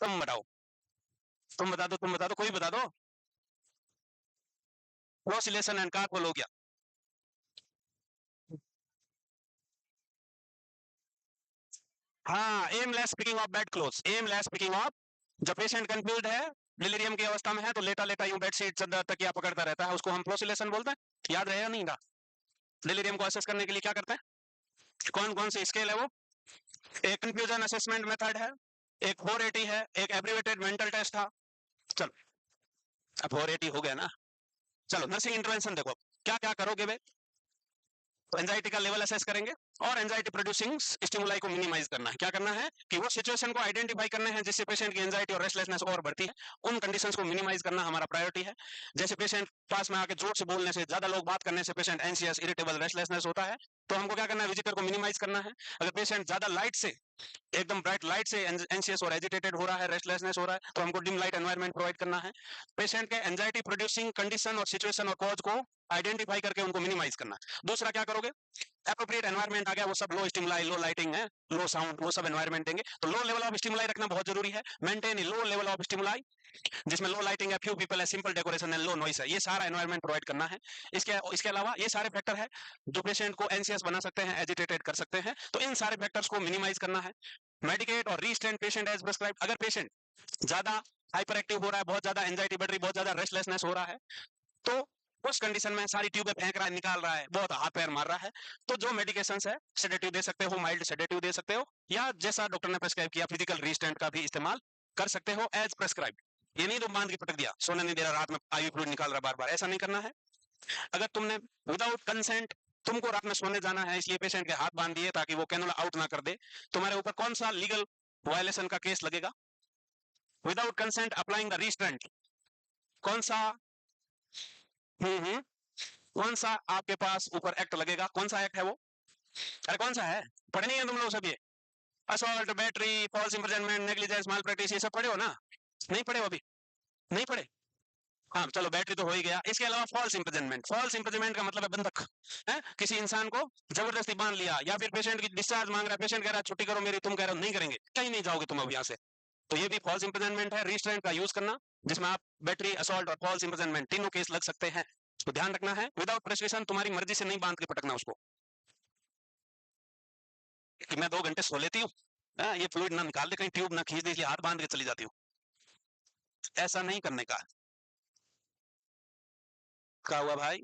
तुम बताओ, तुम बता दो, तुम बता दो, कोई बता दो। ऑसिलेशन एंड का खोल हो गया। हाँ, aimless picking of bed clothes, aimless picking of, जब पेशेंट कंफ्यूज्ड है, डिलीरियम की अवस्था में है, तो लेटा लेटा यूं बेडशीट चादर तकिया पकड़ता रहता है, उसको हम फ्लोसिलेशन बोलते हैं। याद रहेगा नहीं? डिलीरियम को असेस करने के लिए क्या करते हैं, कौन कौन सी स्केल है वो? एक कंफ्यूजन असेसमेंट मेथड है, एक 480 है, एक एब्रीवेटेड मेंटल टेस्ट था। चलो, अब 480 हो गया ना। चलो नर्सिंग इंटरवेंशन देखो, क्या क्या करोगे वे? तो एंजाइटी का लेवल असेस करेंगे और एंजाइटी प्रोड्यूसिंग स्टिमुलाई को मिनिमाइज करना है। क्या करना है कि वो सिचुएशन को आइडेंटिफाई करने हैं जिससे पेशेंट की एंजाइटी और रेस्टलेसनेस और बढ़ती है, उन कंडीशंस को मिनिमाइज करना हमारा प्रायोरिटी है। जैसे पेशेंट पास में आके जोर से बोलने से, ज्यादा लोग बात करने से पेशेंट एंशियस, इरिटेबल, रेस्टलेसनेस होता है, तो हमको क्या करना है, विजिटर को मिनिमाइज करना है। अगर पेशेंट ज्यादा लाइट से, एकदम ब्राइट लाइट से एंशियस और एजिटेटेड हो रहा है, रेस्टलेसनेस हो रहा है, तो हमको डिम लाइट एनवायरनमेंट प्रोवाइड करना है। पेशेंट के एंजाइटी प्रोड्यूसिंग कंडीशन और सिचुएशन और कॉज को आइडेंटिफाई करके उनको मिनिमाइज करना है। दूसरा क्या करोगे, एप्रोप्रिएट एनवायरनमेंट आ गया, वो सब लो स्टिमुलाई, लो लाइटिंग है, लो साउंड, वो सब एनवायरनमेंट देंगे। तो लो लेवल ऑफ स्टिमुलाई रखना बहुत जरूरी है। Maintain low level of stimuli, जिसमें लो लाइटिंग है, फ्यू पीपल है, सिंपल डेकोरेशन है, लो नॉइस है, ये सारा एनवायरनमेंट प्रोवाइड करना है। इसके इसके अलावा ये सारे फैक्टर है जो पेशेंट को एंशियस बना सकते हैं, एजिटेटेड कर सकते हैं, तो इन सारे फैक्टर्स को मिनिमाइज करना है। मेडिकेट और रीस्टेंट पेशेंट एज प्रिस्क्राइब। अगर पेशेंट ज्यादा हाइपर एक्टिव हो रहा है, बहुत ज्यादा एंजाइटी बढ़ रही, बहुत ज्यादा रेस्टलेसनेस हो रहा है, तो उस कंडीशन में सारी ट्यूबें फेंक रहा है, निकाल रहा है, बहुत हाथ पैर मार रहा है, तो जो मेडिकेशन है, सेडेटिव दे सकते हो, माइल्ड सेडेटिव दे सकते हो, या जैसा डॉक्टर ने प्रेस्क्राइब किया फिजिकल रीस्टेंट का भी इस्तेमाल कर सकते हो एज प्रेस्क्राइब। ये नहीं तो बांध के पटक दिया, सोने नहीं दे रहा, रात में आईवी फ्लूइड निकाल रहा बार बार, ऐसा नहीं करना है। अगर तुमने विदाउट कंसेंट, तुमको रात में सोने जाना है इसलिए पेशेंट के हाथ बांध दिए ताकि वो कैनुला आउट ना कर दे, तुम्हारे ऊपर कौन सा लीगल वायलेशन का केस लगेगा? Without consent applying the restraint, कौन सा? हम्म, कौन सा आपके पास ऊपर एक्ट लगेगा, कौन सा एक्ट है वो? अरे कौन सा है, पढ़े नहीं है तुम लोग सब ये? Assault, battery, false imprisonment, negligence, malpractice, ये सब पढ़े हो ना? नहीं पढ़े हो अभी? नहीं पढ़े? हाँ चलो, बैटरी तो हो ही गया। इसके अलावा फॉल्स इंप्रिजनमेंट, फॉल्स इंप्रिजनमेंट का मतलब है बंधक है, किसी इंसान को जबरदस्ती बांध लिया, या फिर पेशेंट की डिस्चार्ज मांग रहा है, पेशेंट कह रहा है छुट्टी करो मेरी, तुम कह रहे हो नहीं करेंगे, कहीं नहीं जाओगे तुम अब यहाँ से, तो ये भी फॉल्स इंप्रिजनमेंट है। रिस्ट्रेंट का यूज करना, जिसमें आप बैटरी, असॉल्ट और फॉल्स इंप्रिजनमेंट तीनों केस लग सकते हैं, तो ध्यान रखना है। विदाउट प्रेस्क्रिप्शन, तुम्हारी मर्जी से नहीं बांध के पटकना उसको कि मैं 2 घंटे सो लेती हूँ, ये फ्लूइड ना निकाल दे कहीं, ट्यूब ना खींच दे इसलिए हाथ बांध के चली जाती हूँ, ऐसा नहीं करने का। क्या हुआ भाई?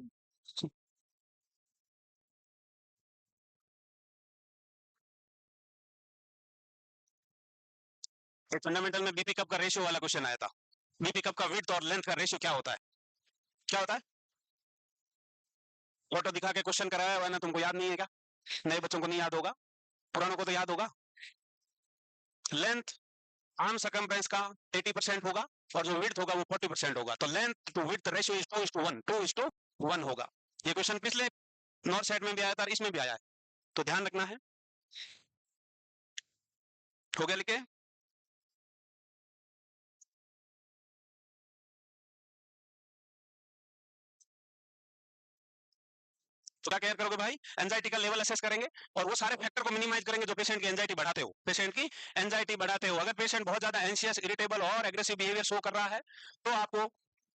एक फंडामेंटल में बीपी कप का रेशियो वाला क्वेश्चन आया था। बीपी कप का विड्थ और लेंथ का रेशियो क्या होता है? क्या होता है? फोटो दिखा के क्वेश्चन कराया हुआ है ना, तुमको याद नहीं है क्या? नए बच्चों को नहीं याद होगा, पुरानों को तो याद होगा। लेंथ आर्म सकम्फ्रेंस का 80% होगा, और जो विड्थ होगा वो 40% होगा, तो length to width ratio is 2:1, 2:1 होगा। ये क्वेश्चन पिछले नॉर्थ साइड में भी आया था, इसमें भी आया है, तो ध्यान रखना है। हो गया लिखे? तो क्या केयर करोगे भाई? एंजाइटी का लेवल असेस करेंगे और वो सारे फैक्टर को मिनिमाइज करेंगे जो पेशेंट की एंजाइटी बढ़ाते हो, पेशेंट की एंजाइटी बढ़ाते हो। अगर पेशेंट बहुत ज्यादा एंशियस, इरिटेबल और एग्रेसिव बिहेवियर शो कर रहा है, तो आपको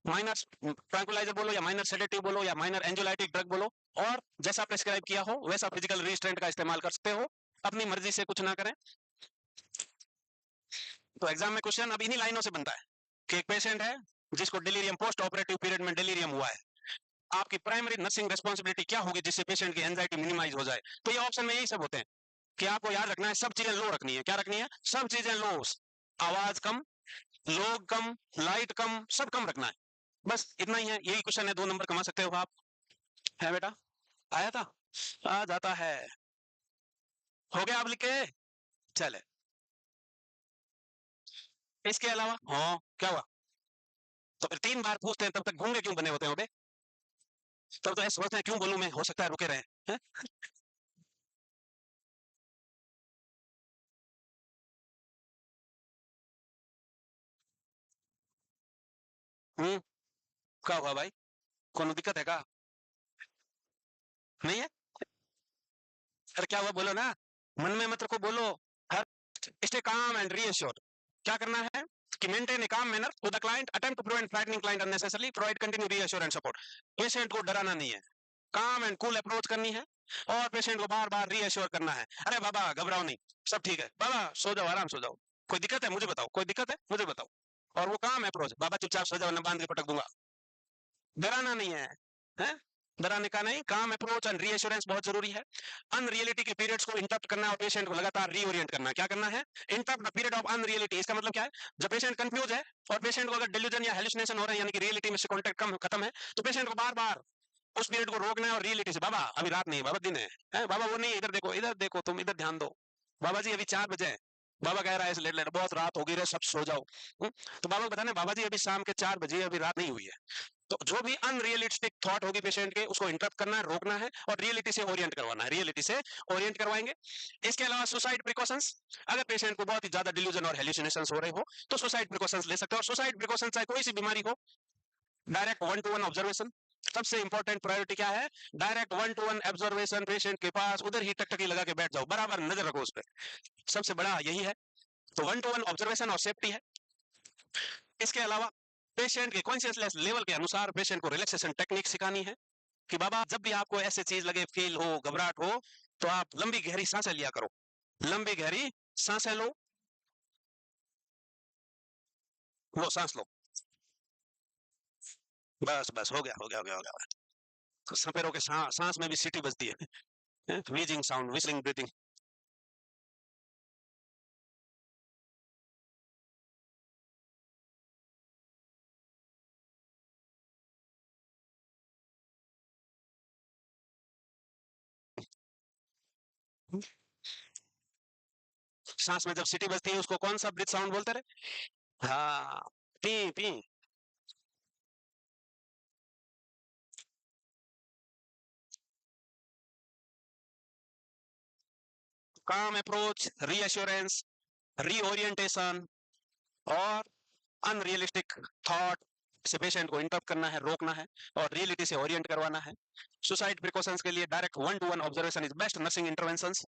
माइनर ट्रैंकुलाइजर बोलो या माइनर सेडेटिव बोलो या माइनर एंजियोलाइटिक ड्रग बोलो, और जैसा प्रेस्क्राइब किया हो वैसा फिजिकल रिस्ट्रेंट का इस्तेमाल कर सकते हो, अपनी मर्जी से कुछ ना करें। तो एग्जाम में क्वेश्चन अब इन्हीं लाइनों से बनता है कि एक पेशेंट है जिसको डिलीरियम, पोस्ट ऑपरेटिव पीरियड में डिलीरियम हुआ है, आपकी प्राइमरी नर्सिंग रिस्पॉन्सिबिलिटी क्या होगी जिससे पेशेंट की एंजाइटी मिनिमाइज हो जाए? तो ये ऑप्शन में यही सब होते हैं कि आपको याद रखना है, सब चीजें लो रखनी है। क्या रखनी है? सब चीजें लो, आवाज कम, लोग कम, लाइट कम, सब कम रखना है, बस इतना ही है। यही क्वेश्चन है, 2 नंबर कमा सकते हो आप। है बेटा? आया था? आ जाता है। हो गया आप लिख के? चले, इसके अलावा हाँ क्या हुआ? तो फिर 3 बार पूछते हैं तब तक गूंगे क्यों बने होते हो बे? तब तो ऐसे सोचते हैं क्यों बोलूं मैं, हो सकता है रुके रहे हैं। हम्म, क्या हुआ भाई? कौन दिक्कत है क्या? नहीं है? अरे क्या हुआ बोलो ना, मन में मत रखो, बोलो। हर स्टे काम एंड रीअश्योर। क्या करना है? कि maintain a calm manner to the client, attempt to prevent frightening client unnecessarily, provide continue reassurance support. Patient को डराना नहीं है, काम एंड कूल अप्रोच करनी है और पेशेंट को बार बार रीअश्योर करना है, अरे बाबा घबराओ नहीं, सब ठीक है, बाबा सो जाओ, आराम सो जाओ, कोई दिक्कत है मुझे बताओ, कोई दिक्कत है मुझे बताओ। और वो काम अप्रोच, बाबा चुपचाप सो जाओ ना बांध के पटक दूंगा, डराना नहीं है, हैं? डराने का नहीं, काम अप्रोच एंड रीएश्योरेंस बहुत जरूरी है। अनरियलिटी के पीरियड्स को इंटरप्ट करना और पेशेंट को लगातार रीओरिएंट करना। क्या करना है? Interrupt the period of unreality. इसका मतलब क्या है? जब पेशेंट कंफ्यूज है और पेशेंट को अगर डेल्यूजन या हेलुसिनेशन हो रहे हैं, यानी कि रियलिटी में से कांटेक्ट कम खत्म है, तो पेशेंट को बार बार उस पीरियड को रोकना है और रियलिटी से, बाबा अभी रात नहीं है, बाबा दिन है, बाबा वो नहीं, इधर देखो तुम इधर ध्यान दो, बाबा जी अभी 4 बजे है, बाबा कह रहा है लेट लेट बहुत रात होगी रे, सब सो जाओ। तो बाबा को बताना, बाबा जी अभी शाम के 4 बजे, अभी रात नहीं हुई है। तो जो भी अनरियलिस्टिक थॉट होगी पेशेंट के, उसको इंटरप्ट करना है, रोकना है और रियलिटी से ओरिएंट करवाना है, रियलिटी से ओरिएंट करवाएंगे। इसके अलावा सुसाइड प्रिकॉशंस, अगर पेशेंट को बहुत ही ज्यादा डिल्यूजन और हेलुसिनेशंस हो रहे हो तो सुसाइड प्रिकॉशंस ले सकते हो। और सुसाइड प्रिकॉशंस चाहे कोई सी बीमारी हो, डायरेक्ट 1-to-1 ऑब्जर्वेशन, सबसे इंपॉर्टेंट प्रायोरिटी क्या है? डायरेक्ट 1-to-1 ऑब्जर्वेशन, पेशेंट के पास उधर ही टकटकी लगा के बैठ जाओ, बराबर नजर रखो उस पर, सबसे बड़ा यही है। तो 1-to-1 ऑब्जर्वेशन और सेफ्टी है। इसके अलावा पेशेंट के कॉन्शियसनेस लेवल के अनुसार पेशेंट को रिलैक्सेशन टेक्निक सिखानी है कि बाबा जब भी आपको ऐसे चीज लगे, फील हो, घबराहट हो, तो आप लंबी गहरी सांसें लिया करो, लंबी गहरी सांसें लो, वो सांस लो, बस बस हो गया हो गया हो गया हो गया। तो सपेरों के सांस में भी सीटी बजती है, व्हीजिंग साउंड, व्हिस्लिंग ब्रीथिंग। सांस में जब सीटी बजती है उसको कौन सा ब्रीथ साउंड बोलते रहे? हाँ, पी पी। काम अप्रोच, रीअश्योरेंस, रीओरिएंटेशन और अनरियलिस्टिक थॉट से पेशेंट को इंटरप्ट करना है, रोकना है और रियलिटी से ओरिएंट करवाना है। सुसाइड प्रिकॉशंस के लिए direct 1-to-1 observation is best nursing interventions.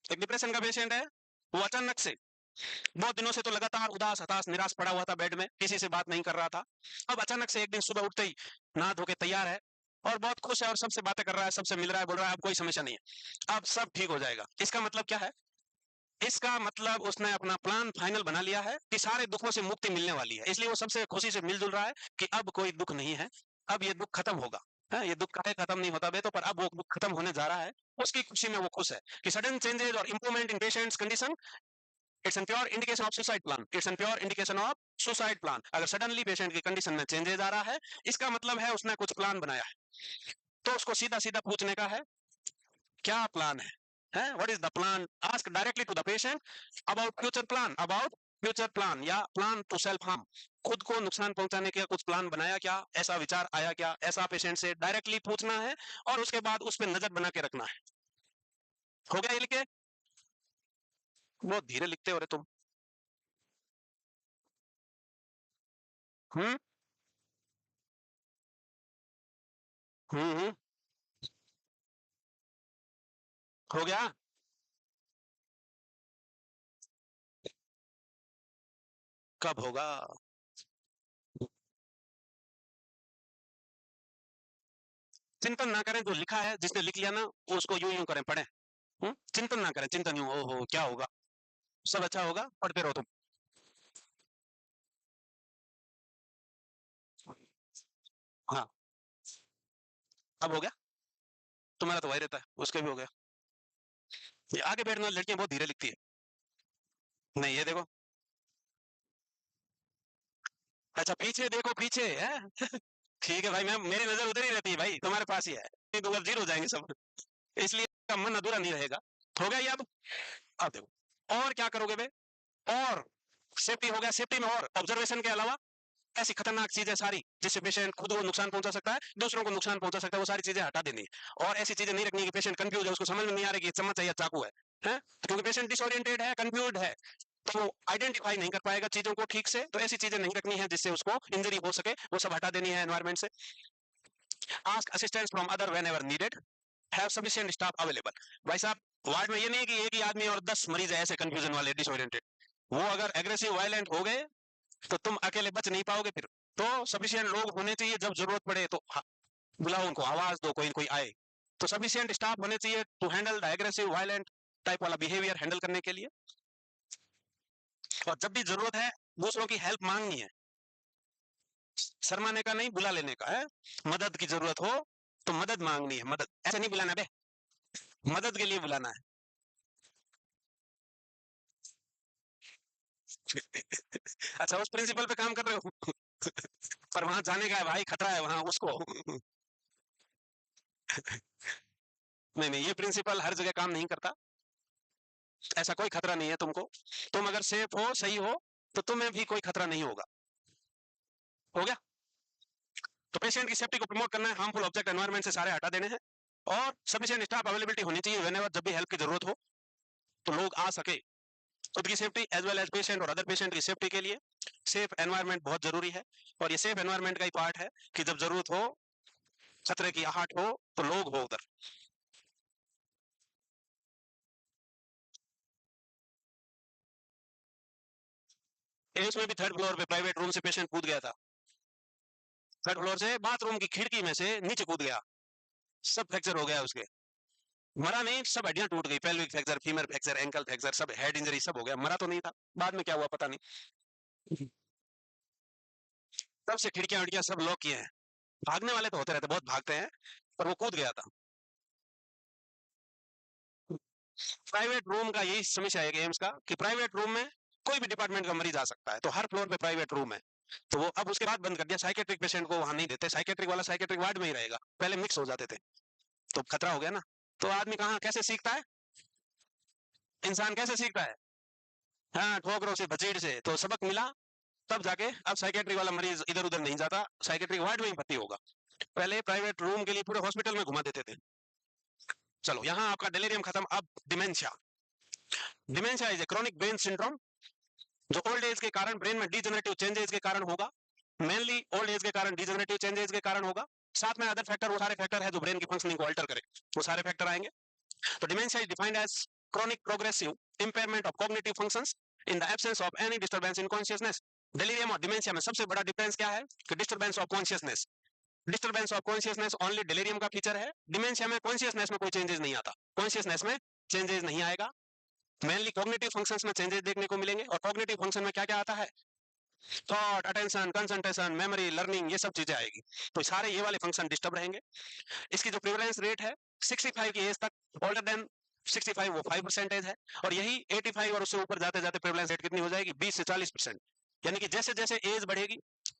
एक डिप्रेशन का पेशेंट है, वो अचानक से बहुत दिनों से तो लगातार उदास, हताश, निराश पड़ा हुआ था बेड में, किसी से बात नहीं कर रहा था। अब अचानक से एक दिन सुबह उठते ही नहा धो के तैयार है और बहुत खुश है और सबसे बातें कर रहा है, सबसे मिल रहा है, बोल रहा है अब कोई समस्या नहीं है, अब सब ठीक हो जाएगा। इसका मतलब क्या है? इसका मतलब उसने अपना प्लान फाइनल बना लिया है कि सारे दुखों से मुक्ति मिलने वाली है, इसलिए वो सबसे खुशी से मिलजुल रहा है कि अब कोई दुख नहीं है, अब ये दुख खत्म होगा। हाँ, ये दुख काहे खत्म नहीं होता बे, तो पर अब वो दुख खत्म होने जा रहा है, उसकी खुशी में वो खुश है कि सडन चेंजेस और improvement in patients condition, it's an pure indication of suicide plan, it's an pure indication of suicide plan. अगर सडनली पेशेंट की कंडीशन में चेंजेस आ रहा है, इसका मतलब है उसने कुछ प्लान बनाया है। तो उसको सीधा सीधा पूछने का है, क्या प्लान है? What is the plan? Ask directly to the patient about future plan, about future plan या प्लान टू सेल्फ हार्म, खुद को नुकसान पहुंचाने का कुछ प्लान बनाया क्या, ऐसा विचार आया क्या, ऐसा पेशेंट से डायरेक्टली पूछना है और उसके बाद उस पर नजर बना के रखना है। हो गया ये लिखे? बहुत धीरे लिखते हो रे तुम। हम्म हम्म। हो गया? कब होगा? चिंतन ना करें, जो लिखा है जिसने लिख लिया ना, उसको यूं यूं करें, पढ़े। चिंतन ना करें, चिंतन यूं, ओहो क्या होगा, सब अच्छा होगा, पढ़ते रहो तुम। हाँ, अब हो गया? तुम्हारा तो वही रहता है, उसके भी हो गया। ये आगे बैठने वाली लड़कियां बहुत धीरे लिखती है। नहीं, ये देखो, अच्छा पीछे देखो, पीछे है। ठीक है भाई, मैं मेरी नजर उधर ही रहती है भाई, तुम्हारे पास ही है, ये दो जीरो हो जाएंगे सब, इसलिए का मन अधूरा नहीं रहेगा। हो गया ये? अब देखो और क्या करोगे बे, और सेफ्टी हो गया, सेफ्टी में और ऑब्जर्वेशन के अलावा ऐसी खतरनाक चीजें सारी जिससे पेशेंट खुद को नुकसान पहुंचा सकता है, दूसरों को नुकसान पहुंचा सकता है, वो सारी चीजें हटा देनी है। और ऐसी चीजें नहीं रखनी कि पेशेंट कंफ्यूज है, उसको समझ में नहीं आ रहा कि ये चम्मच है या चाकू है? क्योंकि पेशेंट डिसोरिएंटेड है, कंफ्यूज है, तो वो आइडेंटिफाई नहीं कर पाएगा चीजों को ठीक से। तो ऐसी चीजें नहीं रखनी है जिससे उसको इंजरी हो सके, वो सब हटा देनी है एनवायरमेंट से। Ask assistance from other whenever needed, have sufficient staff available. भाई साहब वार्ड में ये नहीं है कि एक ही आदमी और 10 मरीज है ऐसे कंफ्यूजन वाले डिसोरिएंटेड, वो अगर एग्रेसिव वायलेंट हो गए तो तुम अकेले बच नहीं पाओगे फिर। तो सफिशिएंट लोग होने चाहिए, जब जरूरत पड़े तो बुलाओ उनको, आवाज दो, कोई कोई आए। तो सफिशिएंट स्टाफ होने चाहिए to handle the aggressive violent type वाला बिहेवियर हैंडल करने के लिए। और जब भी जरूरत है दूसरों की हेल्प मांगनी है, शर्माने का नहीं, बुला लेने का है। मदद की जरूरत हो तो मदद मांगनी है, मदद ऐसे नहीं बुलाना बे, मदद के लिए बुलाना है। अच्छा, उस प्रिंसिपल पे काम कर रहे हो? पर वहां जाने का है भाई, खतरा है वहां उसको। नहीं नहीं, ये प्रिंसिपल हर जगह काम नहीं करता, ऐसा कोई खतरा नहीं है तुमको। तुम अगर सेफ हो, सही हो, तो तुम्हें भी कोई खतरा नहीं होगा। हो गया? तो पेशेंट की सेफ्टी को प्रमोट करना है, हार्मफुल ऑब्जेक्ट एनवायरमेंट से सारे हटा देने हैं, और सफिशिएंट स्टाफ अवेलेबिलिटी होनी चाहिए व्हेनेवर, जब भी हेल्प की जरूरत हो तो लोग आ सके। खुद की safety as well as patient और अदर पेशेंट की सेफ्टी के लिए सेफ एनवायरमेंट बहुत जरूरी है। और ये सेफ एनवायरमेंट का ही पार्ट है कि जब जरूरत हो, खतरे की आहट हो, तो लोग हो उधर। एम्स में भी थर्ड फ्लोर पे प्राइवेट रूम से पेशेंट कूद गया था, थर्ड फ्लोर से बाथरूम की खिड़की में से नीचे कूद गया, सब फ्रैक्चर हो गया उसके। मरा नहीं, सब हड्डियां टूट गई, pelvic fracture, femur fracture, ankle fracture, सब हेड इंजरी सब हो गया, मरा तो नहीं था। बाद में क्या हुआ पता नहीं। तब से खिड़कियां विड़कियां सब लॉक किए हैं। भागने वाले तो होते रहते, बहुत भागते हैं, पर वो कूद गया था। प्राइवेट रूम का यही समस्या है एम्स का, कि प्राइवेट रूम में कोई भी डिपार्टमेंट का मरीज आ सकता है, तो हर फ्लोर पे प्राइवेट रूम है। तो वो अब उसके बाद बंद कर दिया, साइकेट्रिक पेशेंट को वहां नहीं देते, साइकेट्रिक वाला साइकेट्रिक वार्ड में ही रहेगा, पहले मिक्स हो जाते थे, तो खतरा हो गया ना। तो आदमी कहाँ कैसे सीखता है, इंसान कैसे सीखता है? हाँ, ठोकरों से, भचीड़ से, तो सबक मिला, तब जाके अब साइकेट्रिक वाला मरीज इधर उधर नहीं जाता, साइकेट्रिक वार्ड में ही भर्ती होगा। पहले प्राइवेट रूम के लिए पूरे हॉस्पिटल में घुमा देते थे। चलो, यहाँ आपका डिलीरियम खत्म, अब dementia. Dementia is a chronic brain syndrome, जो ओल्ड एज के कारण ब्रेन में डिजेनरेटिव चेंजेस के कारण होगा, मेनली ओल्ड एज के कारण डिजेनरेटिव चेंजेस के कारण होगा। साथ में अदर फैक्टर, वो सारे फैक्टर है जो ब्रेन की फंक्शनिंग को अल्टर करे, वो सारे फैक्टर आएंगे। तो dementia is defined as chronic progressive impairment of cognitive functions in the absence of any disturbance in consciousness। Delirium और डिमेंशिया में सबसे बड़ा डिफरेंस क्या है कि disturbance of consciousness, disturbance of consciousness only delirium का फीचर है। डिमेंशिया में कॉन्शियसनेस में कोई चेंजेस नहीं आता, कॉन्शियसनेस में चेंजेस नहीं आएगा, मेनली कॉग्निटिव फंक्शंस में चेंजेस देखने को मिलेंगे। और कॉग्निटिव फंक्शन में क्या क्या आता है? Thought, attention, concentration, memory, learning, ये सब चीजें आएगी। तो सारे ये वाले फंक्शन डिस्टर्ब रहेंगे। इसकी जो प्रिवलेंस रेट है 65 की एज तक, ओल्डर देन 65 वो 5% है, और यही 85 और उससे ऊपर जाते जाते प्रिवलेंस रेट कितनी हो जाएगी? 20 से 40%। यानी कि जैसे जैसे एज बढ़ेगी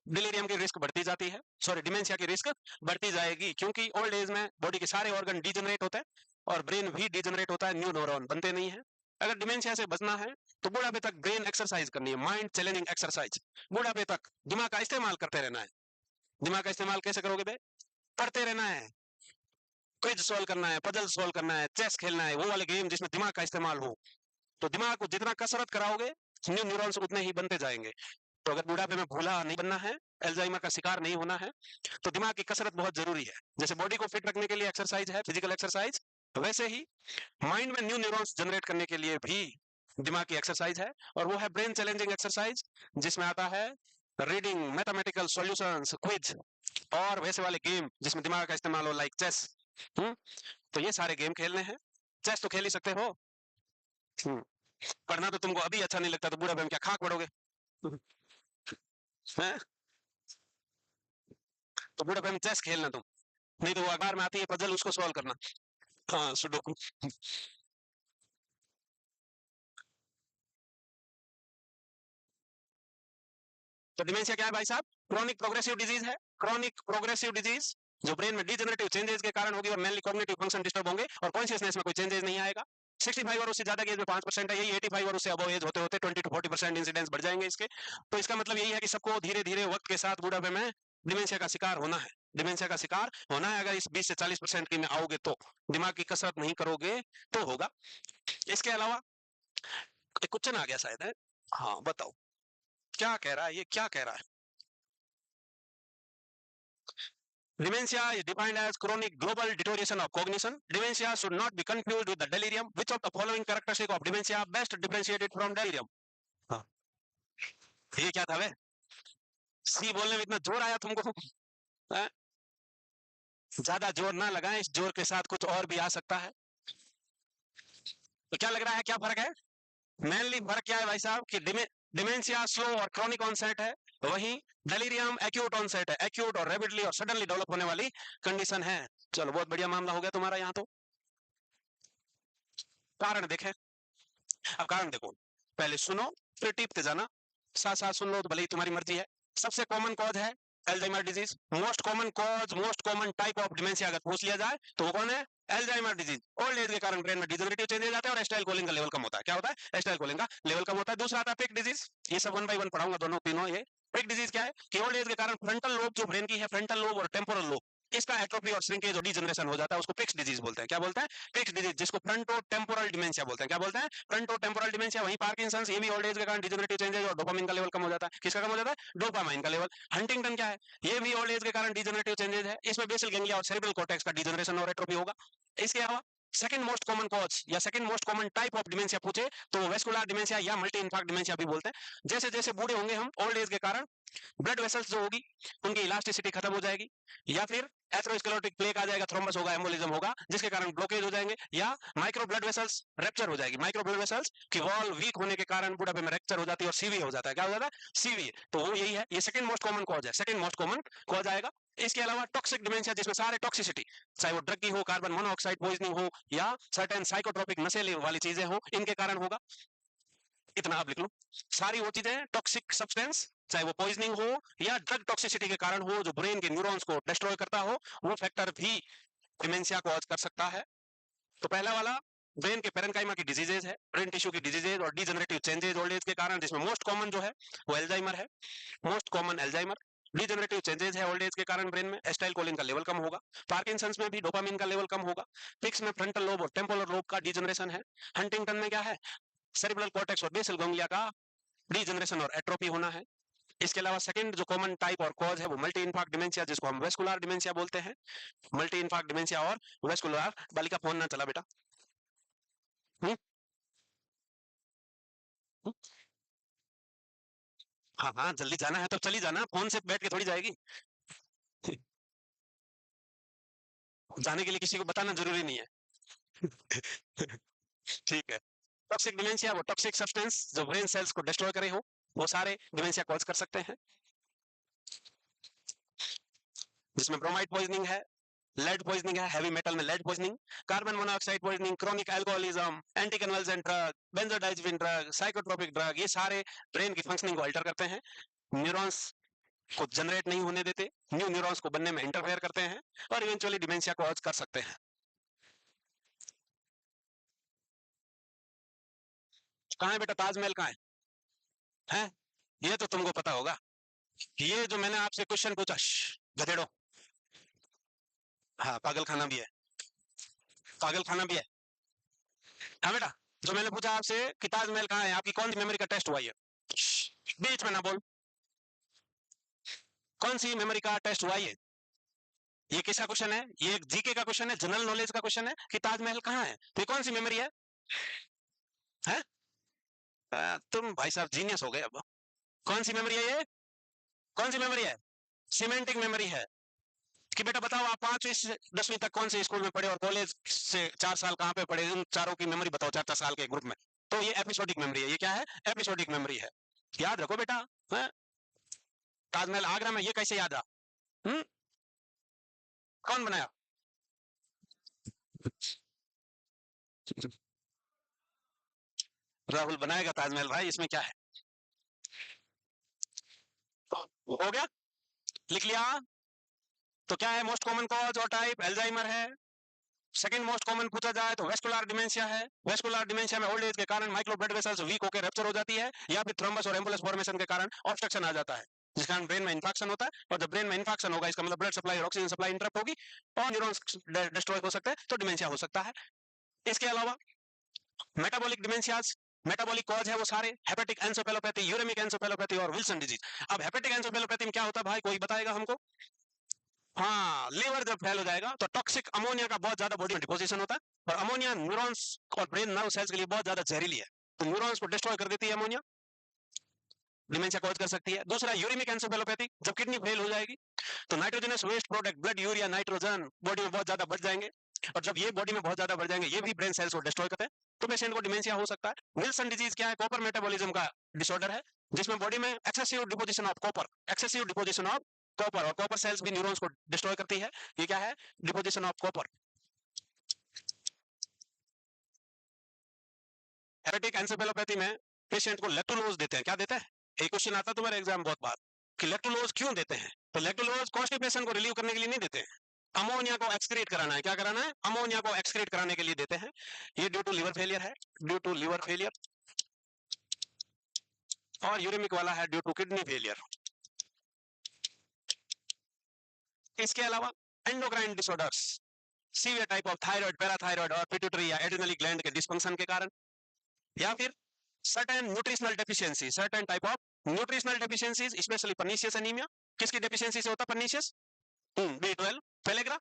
डिलीरियम की रिस्क बढ़ती जाती है, सॉरी डिमेंशिया की रिस्क बढ़ती जाएगी, क्योंकि ओल्ड एज में बॉडी के सारे ऑर्गन डिजेनरेट होते हैं और ब्रेन भी डिजेनरेट होता है, न्यू न्यूरॉन बनते नहीं है। अगर डिमेंशिया से बचना है तो बुढ़ापे तक ब्रेन एक्सरसाइज करनी है, माइंड चैलेंजिंग एक्सरसाइज। बुढ़ापे तक दिमाग का इस्तेमाल करते रहना है। दिमाग का इस्तेमाल कैसे करोगे बे? पढ़ते रहना है, क्विज सॉल्व करना है, पजल सॉल्व करना है, चेस खेलना है, वो वाले गेम जिसमें दिमाग का इस्तेमाल हो। तो दिमाग को जितना कसरत कराओगे, न्यू न्यूरॉन्स उतने ही बनते जाएंगे। तो अगर बुढ़ापे में भूला नहीं बनना है, एल्जाइमर का शिकार नहीं होना है, तो दिमाग की कसरत बहुत जरूरी है। जैसे बॉडी को फिट रखने के लिए एक्सरसाइज है, फिजिकल एक्सरसाइज, वैसे ही माइंड में न्यू न्यूरॉन्स जनरेट करने के लिए भी दिमाग की एक्सरसाइज है, और वो है ब्रेन चैलेंजिंग एक्सरसाइज, जिसमें आता है रीडिंग, मैथमेटिकल सॉल्यूशंस, क्विज, और वैसे वाले गेम जिसमें दिमाग का इस्तेमाल हो, लाइक चेस। हम्म तो ये सारे गेम खेलने हैं। चेस तो खेल ही सकते हो। हम्म पढ़ना तो तुमको अभी अच्छा नहीं लगता, तो बूढ़ा में क्या खाक पढ़ोगे? हैं? तो बूढ़ा में चेस खेलना तुम, नहीं तो वो अखबार में आती है पजल, उसको सॉल्व करना। हाँ, सुडोकू। तो डिमेंशिया क्या है भाई साहब? क्रॉनिक प्रोग्रेसिव डिजीज है, क्रॉनिक प्रोग्रेसिव डिजीज, जो ब्रेन में डिजेनरेटिव चेंजेस के कारण होगी, और मेनली कॉग्निटिव फंक्शन डिस्टर्ब होंगे, और कॉन्शियसनेस में कोई चेंजेस नहीं आएगा। 65 और उससे ज्यादा की एज में 5% है, यही 85 और उससे अबव एज होते होते 20 to 40% इंसिडेंस बढ़ जाएंगे इसके। तो इसका मतलब यही है कि सबको धीरे धीरे वक्त के साथ बुढ़ापे में डिमेंशिया का शिकार होना है, डिमेंशिया का शिकार होना है। अगर इस 20 से 40% की में आओगे तो, दिमाग की कसरत नहीं करोगे तो होगा। इसके अलावा एक क्वेश्चन आ गया शायद है, हाँ बताओ, क्या कह रहा है ये, क्या कह रहा है? Dementia is defined as chronic global deterioration of cognition. Dementia should not be confused with the delirium. Which of the following characteristic of dementia best differentiated from delirium? हाँ, ये क्या था वे? सी बोलने में इतना जोर आया तुमको? हाँ? ज्यादा जोर ना लगाएं, इस जोर के साथ कुछ और भी आ सकता है। तो क्या लग रहा है, क्या फर्क है? मेनली फर्क क्या है भाई साहब कि डिमेंशिया स्लो और क्रॉनिक ऑनसेट है, वहीं डेलीरियम एक्यूट ऑनसेट है, एक्यूट और रैपिडली और सडनली डेवलप होने वाली कंडीशन है। चलो बहुत बढ़िया मामला हो गया तुम्हारा यहाँ तो। कारण देखें, अब कारण देखो, पहले सुनो फिर टीपते जाना, साथ साथ सुन लो तो भले ही तुम्हारी मर्जी है। सबसे कॉमन कॉज है Alzheimer disease. Most common cause, most common type of dementia अगर पूछ लिया जाए तो वो कौन है? Alzheimer disease. ओल्ड एज के कारण ब्रेन में डिजेनरेटिव चेंजेस आते हैं और एस्टाइल कोलिन का लेवल कम होता है। क्या होता है? एस्टाइल कोलिन का लेवल कम होता है। दूसरा आता है पिक डिजीज। ये सब वन बाय वन पढ़ाऊंगा, दोनों तीनों। ये पिक डिजीज क्या है कि ओल्ड एज के कारण फ्रंटल लोब जो ब्रेन की है, फ्रंटल लोब और टेम्पोरल लोब, इसका एट्रोफी और श्रिंकेज और डीजनरेशन हो जाता है, उसको पिक्स डिजीज बोलते हैं। क्या बोलते हैं? पिक्स डिजीज, जिसको फ्रंटो टेम्पोरल डिमेंशिया बोलते हैं। क्या बोलते हैं? Fronto temporal dementia. वहीं पार्किंसंस, ये भी ओल्ड एज के कारण डिजेनरेटिव चेंजेस और डोपामिन का लेवल कम हो जाता है। किसका कम हो जाता है? डोपामाइन का लेवल। हंटिंगटन क्या है? ये भी ओल्ड एज के कारण डिजेनरेटिव चेंजेस है। इसमें बेसल गैंग्लिया और सेरेब्रल कॉर्टेक्स का डिजेनरेशन और एट्रोफी होगा। इसके अलावा सेकंड मोस्ट कॉमन कॉज या second most common type of dementia पूछे तो वेस्कुलर डिमेंशिया या मल्टी इन्फार्क्ट डिमेंशिया भी बोलते हैं। जैसे जैसे बूढ़े होंगे हम, ओल्ड एज के कारण ब्लड वेसल्स जो होगी उनकी इलास्टिसिटी खत्म हो जाएगी, या फिर एथेरोस्क्लेरोटिक प्लेक आ जाएगा, थ्रोम्बस होगा, एम्बोलिज्म होगा, जिसके कारण ब्लॉकेज हो जाएंगे, या माइक्रो ब्लड वेसल्स रैप्चर हो जाएगी। माइक्रो ब्लड वेसल्स की वॉल वीक होने के कारण बुढ़ापे में रैप्चर हो जाती है और सीवी हो जाता है। क्या हो जाता है? सीवी। तो वो यही है, ये सेकंड मोस्ट कॉमन कॉज है, सेकंड मोस्ट कॉमन कॉज आएगा। इसके अलावा टॉक्सिक डिमेंशिया, जिसमें सारे टॉक्सिसिटी, चाहे वो ड्रग की हो, कार्बन मोनोऑक्साइड पॉइजनिंग हो, या सर्टेन साइकोट्रोपिक नशे वाली चीजें हो, इनके कारण होगा। इतना आप लिख लो, सारी वो चीजें टॉक्सिक सब्सटेंस, चाहे वो पॉइजनिंग हो या ड्रग टॉक्सिसिटी के कारण हो, जो ब्रेन के न्यूरॉन्स को डिस्ट्रॉय करता हो, वो फैक्टर भी डिमेंशिया कॉज कर सकता है। तो पहला वाला ब्रेन के पेरेन्काइमा की डिजीजेज है, ब्रेन टिश्यू की डिजीजेज और डीजनरेटिव चेंजेज ओल्ड एज के कारण, जिसमें मोस्ट कॉमन जो है वो एल्जाइमर है, most common Alzheimer. Degenerative changes है ओल्ड एज के कारण ब्रेन में, एस्टाइल कोलिन का लेवल कम होगा। पार्किंसंस में भी डोपामिन का लेवल कम होगा। पिक्स में फ्रंटल लोब और टेम्पोरल लोब का डीजनरेशन है। हंटिंगटन में क्या है? सेरेब्रल कॉर्टेक्स और बेसल गैंग्लिया का डीजनरेशन और एट्रोफी होना है। इसके अलावा सेकंड जो कॉमन टाइप और कॉज है वो मल्टी इन्फार्क्ट डिमेंशिया, जिसको हम वेस्कुलर डिमेंशिया बोलते हैं। मल्टी इन्फार्क्ट डिमेंशिया और वेस्कुलर। बालिका फोन ना चला बेटा। हुँ? हुँ? हाँ हाँ, जल्दी जाना है तो चली जाना, फोन से बैठ के थोड़ी जाएगी। जाने के लिए किसी को बताना जरूरी नहीं है। ठीक है। टॉक्सिक डिमेंशिया, वो टॉक्सिक सब्सटेंस जो ब्रेन सेल्स को डिस्ट्रॉय करे हो, वो सारे डिमेंशिया कॉज कर सकते हैं, जिसमें ब्रोमाइड पॉइजनिंग है, लेड पॉइजनिंग है, हैवी मेटल में lead poisoning, carbon monoxide poisoning, chronic alcoholism, anti convulsant drug, benzodiazepine drug, psychotropic drug, ये सारे ब्रेन की फंक्शनिंग को अल्टर करते हैं, न्यूरॉन्स को जनरेट नहीं होने देते, न्यू न्यूरॉन्स को बनने में इंटरफेयर करते हैं और इवेंचुअली डिमेंशिया कॉज कर सकते हैं। कहाँ है बेटा ताजमहल, कहाँ है? ये तो तुमको पता होगा। ये जो मैंने आपसे क्वेश्चन पूछा, गधेड़ो। हाँ, पागल खाना भी है, पागल खाना भी है। हाँ बेटा, जो मैंने पूछा आपसे कि ताजमहल कहाँ है, आपकी कौन सी मेमोरी का टेस्ट हुआ? ये बीच में ना बोल, कौन सी मेमोरी का टेस्ट हुआ ये किसका क्वेश्चन है? ये एक जीके का क्वेश्चन है, जनरल नॉलेज का क्वेश्चन है कि ताजमहल कहाँ है, तो ये कौन सी मेमोरी है? तुम भाई साहब जीनियस हो गए अब। कौन सी मेमोरी है ये? कौन सी मेमोरी है? सिमेंटिक मेमोरी है। कि बेटा बताओ, आप 5वीं से 10वीं तक कौन से स्कूल में पढ़े और कॉलेज से 4 साल कहाँ पे पढ़े, उन चारों की मेमोरी बताओ, 4-4 साल के ग्रुप में। तो ये एपिसोडिक मेमोरी है। ये क्या है? एपिसोडिक मेमोरी है। याद रखो बेटा। है? ताजमहल आगरा में, ये कैसे याद रहा? हम्म? कौन बनाया? राहुल बनाएगा ताजमहल भाई, इसमें क्या है? हो गया, लिख लिया। तो क्या है मोस्ट कॉमन कॉज और टाइप? एल्जाइमर है। सेकंड मोस्ट कॉमन पूछा जाए तो वेस्कुलर डिमेंशिया है। वेस्कुलर डिमेंशिया में ओल्ड एज के कारण माइक्रो ब्लड वेसल्स वीक होकर रप्चर हो जाती है, या फिर थ्रोम्बस और एम्बुलस फॉर्मेशन के कारण ऑब्स्ट्रक्शन आ जाता है, जिस कारण ब्रेन में इंफेक्शन होता है। और जब ब्रेन में इंफेक्शन होगा, इसका मतलब ब्लड सप्लाई और ऑक्सीजन सप्लाई इंटरप्ट होगी और न्यूरॉन्स डिस्ट्रॉय हो सकते हैं, तो डिमेंशिया हो सकता है। इसके अलावा मेटाबॉलिक डिमेंशियाज, मेटाबॉलिक कॉज है वो सारे, हेपेटिक एंसेफेलोपैथी, यूरेमिक एंसेफेलोपैथी और विल्सन डिजीज। अब हेपेटिक एंसेफेलोपैथी में क्या होता है भाई, कोई बताएगा हमको? हाँ, लीवर जब फेल हो जाएगा तो टॉक्सिक अमोनिया का बहुत ज्यादा बॉडी में डिपोजिशन होता है, और अमोनिया न्यूरॉन्स और ब्रेन नर्व सेल्स के लिए बहुत ज्यादा जहरीली है, तो न्यूरॉन्स को डिस्ट्रॉय कर देती है अमोनिया, डिमेंशिया कॉज कर सकती है। दूसरा यूरिमिक एन्सेफेलोपैथी, जब किडनी फेल हो जाएगी तो nitrogenous waste product blood urea nitrogen body में बहुत ज्यादा बढ़ जाएंगे, और जब ये बॉडी में बहुत ज्यादा बढ़ जाएंगे ये भी ब्रेन सेल्स को डिस्ट्रॉय करते हैं, तो पेशेंट को डिमेंशिया हो सकता है। विल्सन डिजीज क्या है? कॉपर मेटाबॉलिज्म का डिसऑर्डर है, जिसमें बॉडी में excessive deposition of copper, excessive deposition of copper, और कॉपर सेल्स भी न्यूरॉन्स को डिस्ट्रॉय करती है। ये क्या है? Deposition of copper. Hepatic encephalopathy में पेशेंट को लेक्टुलोज देते हैं। क्या देते हैं? एक क्वेश्चन आता है तुम्हारे एग्जाम बहुत बार कि लेक्टुलोज क्यों देते हैं, तो लेक्टुलोज कॉन्स्टिपेशन को रिलीव करने के लिए नहीं देते हैं, अमोनिया को एक्सक्रीट कराना है। क्या कराना है? अमोनिया को एक्सक्रीट कराने के लिए देते हैं। ये ड्यू टू लिवर फेलियर है, ड्यू टू लिवर फेलियर, और यूरेमिक वाला है ड्यू टू किडनी फेलियर। इसके अलावा endocrine disorders, severe type of thyroid, parathyroid और पिट्यूटरी या एड्रिनल ग्लैंड के डिसफंक्शन के कारण, या फिर certain nutritional deficiency, certain type of nutritional deficiencies, specially pernicious anaemia. किसकी डेफिशिएंसी से होता है पर्नीशियस? B12, पेलेग्रा,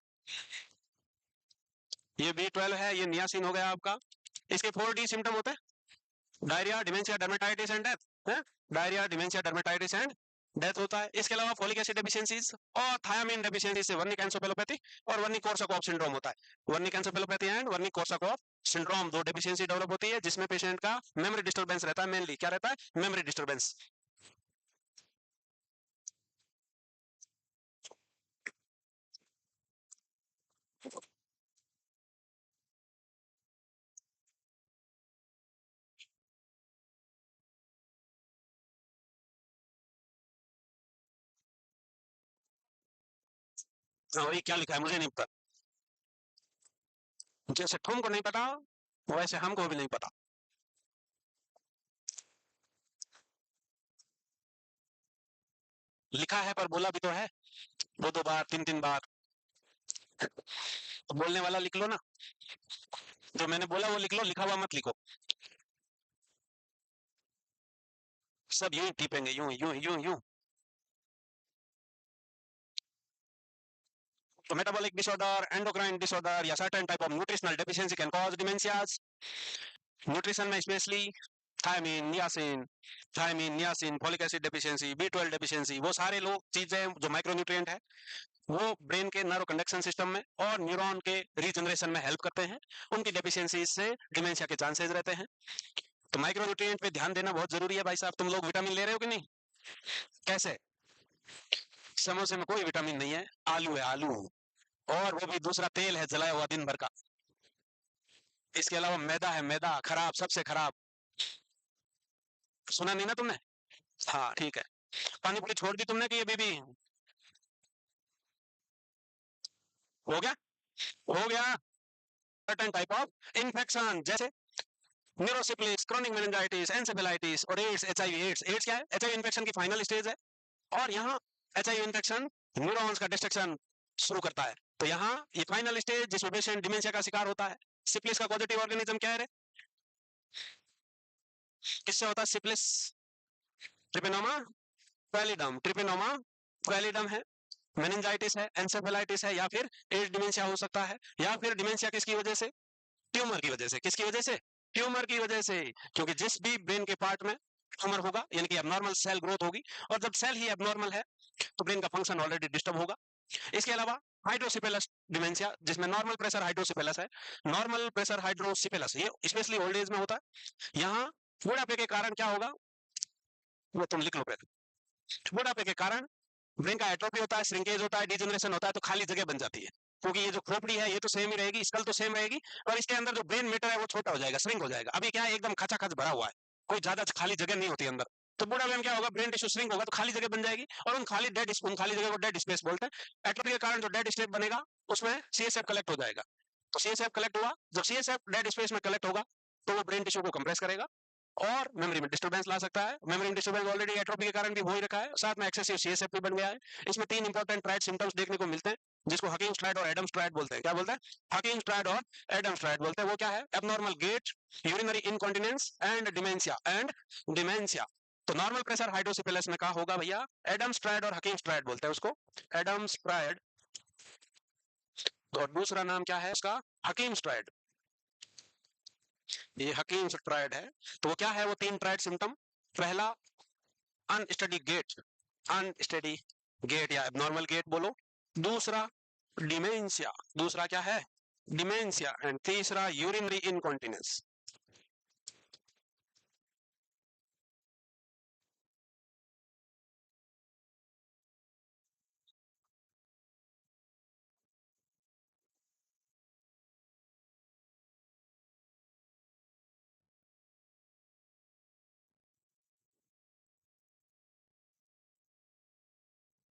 ये B12 है, ये नियासिन हो गया आपका। इसके 4D सिम्टम होते हैं diarrhoea, dementia, dermatitis and death है, diarrhoea, dementia, dermatitis and death होता है। इसके अलावा फोलिक एसिड डेफिशिएंसीज और थायामीन डेफिशिएंसी से वर्निक एन्सेफेलोपैथी और वर्निक कोर्साकॉफ सिंड्रोम होता है। Wernicke encephalopathy and Wernicke Korsakoff syndrome, दो डेफिशिएंसी डेवलप होती है जिसमें पेशेंट का मेमोरी डिस्टर्बेंस रहता है। मेनली क्या रहता है? Memory disturbance. हाँ, वही क्या लिखा है मुझे नहीं पता, जैसे तुमको नहीं पता वैसे हमको भी नहीं पता। लिखा है पर बोला भी तो है, दो दो बार, तीन तीन बार। तो बोलने वाला लिख लो ना, जो मैंने बोला वो लिख लो, लिखा हुआ मत लिखो। सब यूं ही टिपेंगे, यूं यूं यूं यूं। तो मेटाबॉलिक डिसऑर्डर, एंडोक्राइन डिसऑर्डर या certain type of nutritional deficiency can cause dementias. Nutrition में specially thiamine, niacin, thiamine, niacin, folic acid deficiency, B12 deficiency, वो सारे लोग चीजें जो माइक्रोन्यूट्रिएंट है वो ब्रेन के नर्व कंडक्शन सिस्टम में और न्यूरॉन के रीजनरेशन में हेल्प करते हैं। उनकी डेफिशिएंसी से डिमेंशिया के चांसेस रहते हैं। तो माइक्रोन्यूट्रिएंट पे ध्यान देना बहुत जरूरी है भाई साहब। तुम लोग विटामिन ले रहे हो कि नहीं? कैसे? समोसे में कोई विटामिन नहीं है, आलू है आलू, और वो भी दूसरा तेल है जलाया हुआ दिन भर का। इसके अलावा मैदा है, मैदा खराब, सबसे खराब। सुना नहीं ना तुमने? हाँ ठीक है। पानी पूरी छोड़ दी तुमने कि ये बीबी? हो गया? हो गया। सर्टेन टाइप ऑफ इन्फेक्शन जैसे न्यूरोसिफिलिस, क्रोनिक मेनिंजाइटिस, एंसेफेलाइटिस और एड्स, HIV एड्स। एड्स क्या है? HIV इन्फेक्शन की फाइनल स्टेज है, और यहाँ HIV इन्फेक्शन न्यूरॉन्स का डिस्ट्रक्शन शुरू करता है। तो यहाँ ये फाइनल स्टेज जिसमें पेशेंट डिमेंशिया का शिकार होता है। सिफिलिस का पॉजिटिव ऑर्गेनिज्म क्या है रे? किससे होता है सिफिलिस? ट्रिपेनोमा पैलिडम, ट्रिपेनोमा पैलिडम है। मेनिंजाइटिस है, एंसेफेलाइटिस है, या फिर एड्स डिमेंशिया हो सकता है, या फिर डिमेंशिया किसकी वजह से? ट्यूमर की वजह से। किसकी वजह से? ट्यूमर की वजह से। क्योंकि जिस भी ब्रेन के पार्ट में ट्यूमर होगा यानी कि एबनॉर्मल सेल ग्रोथ होगी, और जब सेल ही एबनॉर्मल है तो ब्रेन का फंक्शन ऑलरेडी डिस्टर्ब होगा। इसके अलावा हाइड्रोसिपेलस डिमेंशिया जिसमें नॉर्मल प्रेशर हाइड्रोसिपेलस है, नॉर्मल प्रेशर हाइड्रोसिपेलस, ये स्पेशली ओल्ड एज में होता है। यहाँ बुढ़ापे के कारण क्या होगा वो तुम लिख लो पहले। बुढ़ापे के कारण ब्रेन का एट्रोफी होता है, श्रिंकेज होता है, डिजनरेशन होता है, तो खाली जगह बन जाती है। क्योंकि ये जो खोपड़ी है ये तो सेम ही रहेगी, स्कल तो सेम रहेगी, और इसके अंदर जो ब्रेन मैटर है वो छोटा हो जाएगा, श्रिंक हो जाएगा। अभी क्या है, एकदम खचाखच भरा हुआ है, कोई ज्यादा खाली जगह नहीं होती अंदर। तो बुढ़ापे में क्या होगा, ब्रेन टिश्यू श्रिंक होगा तो खाली जगह बन जाएगी, और उन खाली जगह को डेड स्पेस बोलते हैं। एट्रोफी के कारण जो डेड स्पेस बनेगा उसमें CSF कलेक्ट हो जाएगा। तो CSF कलेक्ट हुआ, जब CSF डेड स्पेस में कलेक्ट होगा तो वो ब्रेन टिश्यू को कंप्रेस करेगा और मेमोरी में डिस्टर्बेंस ला सकता है। मेमोरी में डिस्टर्बेंस ऑलरेडी एट्रोफी के कारण भी हो ही रखा है, साथ में एक्सेसिव CSF भी बन गया है। इसमें तीन इंपॉर्टेंट ट्राइड सिम्टम्स देखने को मिलते हैं जिसको हकिंग स्ट्राइड और एडम्स स्ट्राइड बोलते हैं। क्या बोलते हैं? हकिंग स्ट्राइड और एडम्स स्ट्राइड बोलते हैं। वो क्या है? Abnormal gait, urinary incontinence and dementia. तो नॉर्मल प्रेशर हाइड्रोसिपेलस में क्या होगा भैया? एडम्स स्ट्राइड और हकिंग स्ट्राइड बोलते हैं उसको। एडम्स स्ट्राइड और दूसरा नाम क्या है उसका? हकीम स्ट्राइड। ये हकीम स्ट्राइड है। तो वो क्या है? वो 3 ट्राइड सिम्टम। पहला, अनस्टडी गेट, अनस्टडी गेट या एबनॉर्मल गेट बोलो। दूसरा डिमेंशिया, दूसरा क्या है? डिमेंशिया। एंड तीसरा यूरिनरी इनकॉन्टिनेंस।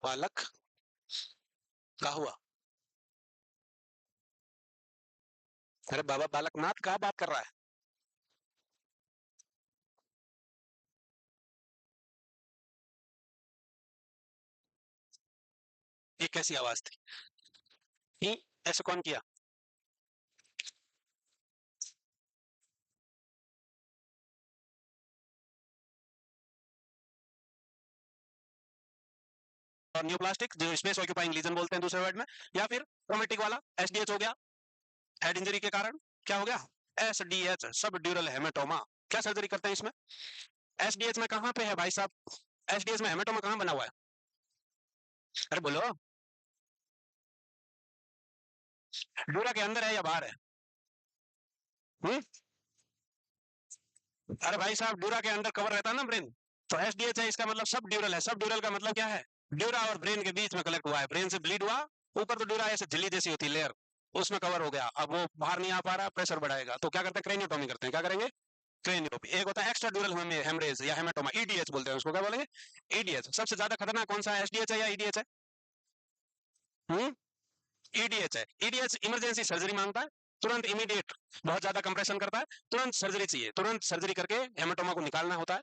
बालक का हुआ? अरे बाबा बालकनाथ का बात कर रहा है? ये कैसी आवाज थी? ऐसे कौन किया? और न्यूप्लास्टिक जो स्पेस ऑक्यूपाइंग लीजन बोलते हैं दूसरे वर्ड में, या फिर ट्रोमेटिक वाला एसडीएच हो गया, हेड इंजरी के कारण। क्या हो गया? एसडीएच, सब ड्यूरल हेमेटोमा। क्या सर्जरी करते हैं इसमें? एसडीएच में कहां पे है भाई साहब? एसडीएच में हेमेटोमा कहां बना हुआ है? अरे बोलो। ड्यूरा के अंदर है या बाहर है? हम्म? अरे भाई साहब, ड्यूरा के अंदर कवर रहता है ना ब्रेन। तो एसडीएच है, इसका मतलब सब ड्यूरल है। सब ड्यूरल का मतलब क्या है? ड्यूरा और ब्रेन के बीच में कलेक्ट हुआ है, ब्रेन से ब्लीड हुआ। ऊपर तो ड्यूरा ऐसे झिल्ली जैसी होती है, लेयर, उसमें कवर हो गया। अब वो बाहर नहीं आ पा रहा, प्रेशर बढ़ाएगा, तो क्या करते हैं? क्रेनियोटोमी करते हैं। क्या करेंगे? क्रेनियोटोमी। एक होता है एक्स्ट्रा ड्यूरल हेमरेज या हेमेटोमा, ईडीएच बोलते हैं उसको। क्या बोलेंगे? ईडीएच। सबसे ज्यादा खतरनाक कौन सा है, एसडीएच है या ईडीएच है? हम्म? ईडीएच है। ईडीएच इमरजेंसी सर्जरी मांगता है, तुरंत इमीडिएट, बहुत ज्यादा कंप्रेशन करता है, तुरंत सर्जरी चाहिए, तुरंत सर्जरी करके हेमेटोमा को निकालना होता है।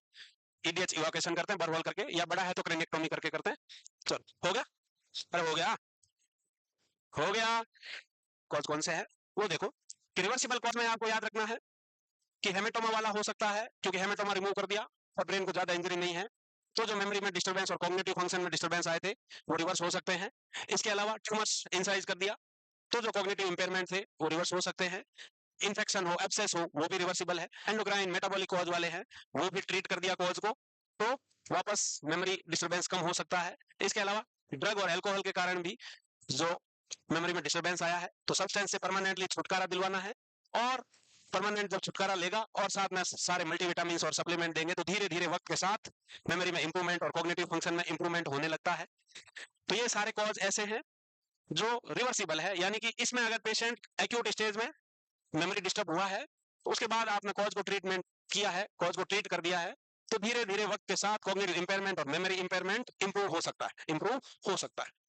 ईडीएच इवाकुएशन करते हैं बरहोल करके, या बड़ा है तो क्रेनियोटोमी करके करते हैं। चल हो गया? अरे हो गया, हो गया। कॉज कौन से है वो देखो। कि रिवर्सिबल कॉज में आपको याद रखना है कि हेमेटोमा वाला हो सकता है, क्योंकि हेमेटोमा रिमूव कर दिया और ब्रेन को ज्यादा इंजरी नहीं है, तो जो मेमोरी में डिस्टर्बेंस और कॉग्निटिव फंक्शन में डिस्टर्बेंस आए थे वो रिवर्स हो सकते हैं। इसके अलावा ट्यूमर्स इंसाइज कर दिया, तो जो कॉग्निटिव इंपेयरमेंट थे वो रिवर्स हो सकते हैं। इन्फेक्शन हो, एब्सेस हो, वो भी रिवर्सिबल है। एंडोक्राइन मेटाबॉलिक कॉज वाले हैं, वो भी ट्रीट कर दिया कॉज को, तो वापस मेमोरी डिस्टर्बेंस कम हो सकता है। इसके अलावा ड्रग और अल्कोहल के कारण भी जो मेमोरी में डिस्टर्बेंस आया है, तो सब्सटेंस से परमानेंटली छुटकारा दिलवाना है। और परमानेंट जब छुटकारा लेगा और साथ में सारे मल्टीविटामिन और सप्लीमेंट देंगे, तो धीरे धीरे वक्त के साथ मेमोरी में इंप्रूवमेंट और कॉग्निटिव फंक्शन में इंप्रूवमेंट होने लगता है। तो ये सारे कॉज ऐसे हैं जो रिवर्सिबल है, यानी कि इसमें अगर पेशेंट एक्यूट स्टेज में मेमोरी डिस्टर्ब हुआ है, तो उसके बाद आपने कॉज को ट्रीटमेंट किया है, कॉज को ट्रीट कर दिया है, तो धीरे धीरे वक्त के साथ कॉग्निटिव इंपेयरमेंट और मेमोरी इंपेयरमेंट इंप्रूव हो सकता है, इंप्रूव हो सकता है।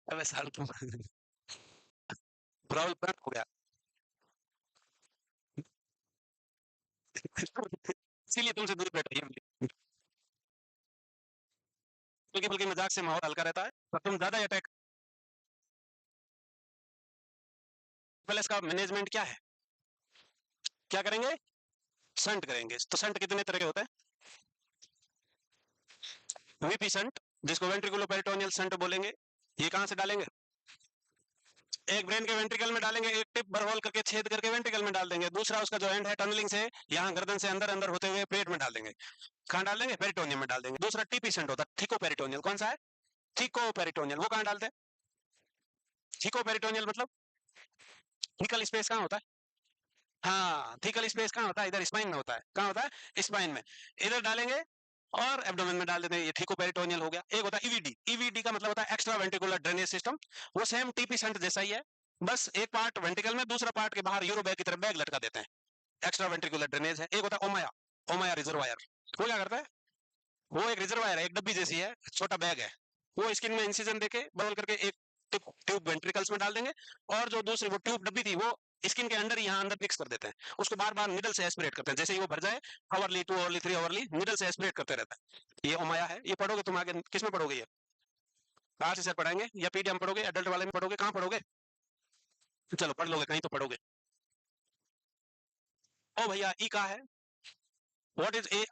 अबे साल तुम प्रॉब्लम हो गया। इसीलिए तुमसे दूर बैठ रही है, क्योंकि बल्कि मजाक से माहौल हल्का रहता है, और तुम ज्यादा अटैक। पहले इसका मैनेजमेंट क्या है? क्या करेंगे? संट करेंगे। तो संट कितने तरह के होते हैं? वीपी संट, जिसको वेंट्रिकुलो पेरिटोनियल संट बोलेंगे। ये कहां से डालेंगे? एक ब्रेन के वेंट्रिकल में डालेंगे, एक टिप बरहोल करके छेद करके वेंट्रिकल में डाल देंगे, दूसरा उसका जो एंड है टनलिंग से यहाँ गर्दन से अंदर अंदर होते हुए पेट में डाल देंगे। कहाँ डाल देंगे? पेरिटोनियम में डाल देंगे। दूसरा टीपी सेंट होता है, थीको पेरिटोनियल। कौन सा है? थीको पेरिटोनियल। वो कहाँ डालते हैं? थीको पेरिटोनियल मतलब थीकल स्पेस कहाँ होता है? हाँ, थीकल स्पेस कहाँ होता है? इधर स्पाइन में होता है। कहाँ होता है? स्पाइन में। इधर डालेंगे और एब्डोमेन में डाल देते हैं। ये थीको पेरिटोनियल हो गया। एक होता है ईवीडी। ईवीडी का मतलब होता है एक्स्ट्रा वेंट्रिकुलर ड्रेनेज सिस्टम। वो सेम टीपी सेंट जैसा ही है, बस एक पार्ट वेंट्रिकल में, दूसरा पार्ट के बाहर यूरो बैग की तरफ बैग लटका देते हैं। एक्स्ट्रा वेंट्रिकुलर ड्रेनेज है। एक होता है ओमाया, ओमाया रिजर्वायर। वो क्या करता है? वो एक रिजर्वायर है, एक डब्बी जैसी है, छोटा बैग है, वो स्किन में इंसिजन देके बदल करके एक ट्यूब वेंट्रिकल्स में डाल देंगे, और जो दूसरी वो ट्यूब डब्बी थी वो स्किन के अंदर यहाँ अंदर फिक्स कर देते हैं, उसको बार बार निडल से एस्पिरेट करते हैं, जैसे ही वो भर जाए आवरली 2 आवरली 3 आवरली निडल से एस्पिरेट करते रहता है। ये ओमाया है, ये पढ़ोगे तुम आगे किस में पढ़ोगे, ये कहाँ से सर पढ़ाएंगे, या पीडीएम पढ़ोगे, एडल्ट वाले में पढ़ोगे, कहाँ पढ़ोगे, चलो पढ़ लोगे कहीं तो पढ़ोगे। ओ भैया ई का है, व्हाट इज ए